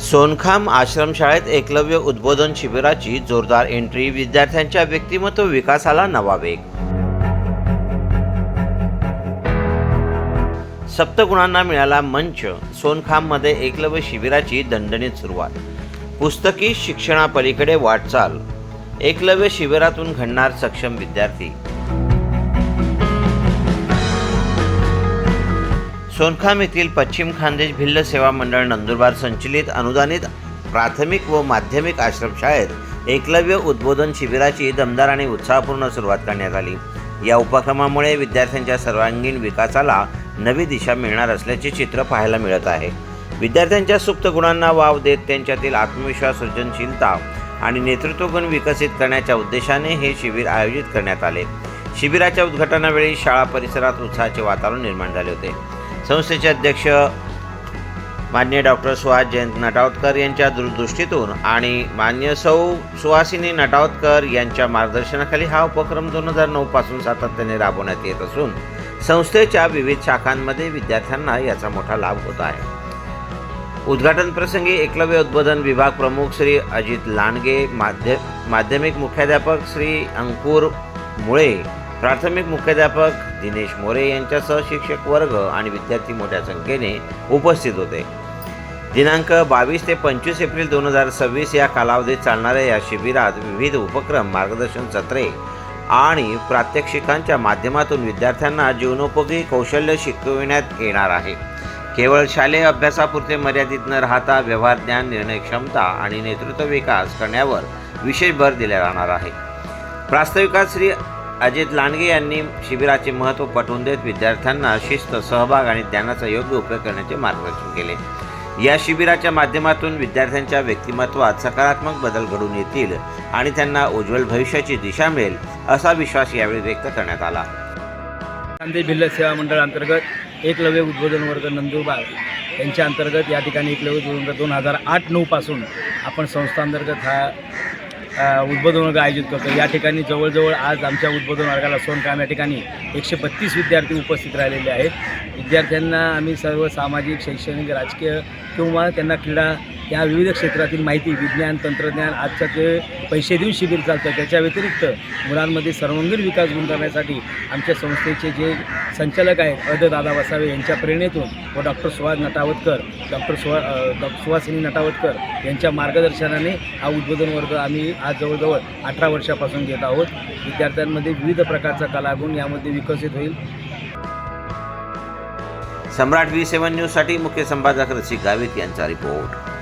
सोनखाम आश्रमशाळेत एकलव्य उद्बोधन शिबिराची जोरदार एंट्री, विद्यार्थ्यांच्या व्यक्तिमत्व विकासाला नवा वेग। सप्तगुणांना मिळाला मंच, सोनखाममध्ये एकलव्य शिबिराची दणदणीत सुरुवात। पुस्तकी शिक्षणापलीकडे वाटचाल, एकलव्य शिबिरातून घडणार सक्षम विद्यार्थी। सोनखाम येथील पश्चिम खानदेश भिल्ल सेवा मंडळ नंदुरबार संचलित अनुदानित प्राथमिक व माध्यमिक आश्रमशाळेत एकलव्य उद्बोधन शिबिराची दमदार आणि उत्साहपूर्ण सुरुवात करण्यात आली। या उपक्रमामुळे विद्यार्थ्यांच्या सर्वांगीण विकासाला नवी दिशा मिळणार असल्याचे चित्र पाहायला मिळत आहे। विद्यार्थ्यांच्या सुप्त गुणांना वाव देत त्यांच्यातील आत्मविश्वास, सृजनशीलता आणि नेतृत्वगुण विकसित करण्याच्या उद्देशाने हे शिबिर आयोजित करण्यात आले। शिबिराच्या उद्घाटनावेळी शाळा परिसरात उत्साहाचे वातावरण निर्माण झाले होते। संस्थेचे अध्यक्ष मान्य डॉक्टर सुहास जयंत नटावतकर यांच्या दूरदृष्टीतून आणि मान्य सौ सुहासिनी नटावतकर यांच्या मार्गदर्शनाखाली हा उपक्रम 2009 पासून सातत्याने राबवण्यात येत असून संस्थेच्या विविध शाखांमध्ये विद्यार्थ्यांना याचा मोठा लाभ होत आहे। उद्घाटन प्रसंगी एकलव्य उद्बोधन विभाग प्रमुख श्री अजित लांडगे, माध्यमिक मुख्याध्यापक श्री अंकुर मुळे, प्राथमिक मुख्याध्यापक दिनेश मोरे यांच्यासह शिक्षक वर्ग आणि विद्यार्थी मोठ्या संख्येने उपस्थित होते। दिनांक 22 ते 25 एप्रिल 2026 या कालावधीत चालणाऱ्या या शिबिरात विविध उपक्रम, मार्गदर्शन सत्रे आणि प्रात्यक्षिकांच्या माध्यमातून विद्यार्थ्यांना जीवनोपयोगी कौशल्य शिकविण्यात येणार आहे। केवळ शालेय अभ्यासापुरते मर्यादित न राहता व्यवहार ज्ञान, निर्णय क्षमता आणि नेतृत्व विकास करण्यावर विशेष भर दिला जाणार आहे। प्रास्ताविकात श्री अजित लांडगे यांनी शिबिराचे महत्त्व पटवून देत विद्यार्थ्यांना शिस्त, सहभाग आणि ज्ञानाचा योग्य उपयोग करण्याचे मार्गदर्शन केले। या शिबिराच्या माध्यमातून विद्यार्थ्यांच्या व्यक्तिमत्वात सकारात्मक बदल घडून येतील आणि त्यांना उज्ज्वल भविष्याची दिशा मिळेल असा विश्वास यावेळी व्यक्त करण्यात आला। खानदेश भिल्ल सेवा मंडळ अंतर्गत एकलव्य उद्बोधन वर्ग नंदुरबार यांच्या अंतर्गत या ठिकाणी एकलव्य उद्बोधन 2008-9 पासून आपण संस्थांतर्गत हा उद्बोधन वर्ग आयोजित करतो। या ठिकाणी जवळजवळ आज आमच्या उद्बोधन वर्गाला सोनखाम या ठिकाणी 132 विद्यार्थी उपस्थित राहिलेले आहेत। विद्यार्थ्यांना आम्ही सर्व सामाजिक, शैक्षणिक, राजकीय किंवा त्यांना क्रीडा या विविध क्षेत्रातील माहिती, विज्ञान, तंत्रज्ञान, आजचं जे पैसे देऊन शिबिर चालतं त्याच्या व्यतिरिक्त मुलांमध्ये सर्वांगीण विकास गुण करण्यासाठी आमच्या संस्थेचे जे संचालक आहेत दादा वसावे यांच्या प्रेरणेतून व डॉक्टर सुहास नटावतकर, डॉक्टर सुहासिनी नटावतकर यांच्या मार्गदर्शनाने हा उद्बोधन वर्ग आम्ही आज जवळजवळ 18 वर्षापासून घेत आहोत। विद्यार्थ्यांमध्ये विविध प्रकारचा कलागुण यामध्ये विकसित होईल। सम्राट V7 न्यूजसाठी मुख्य संपादक रसिक गावित यांचा रिपोर्ट।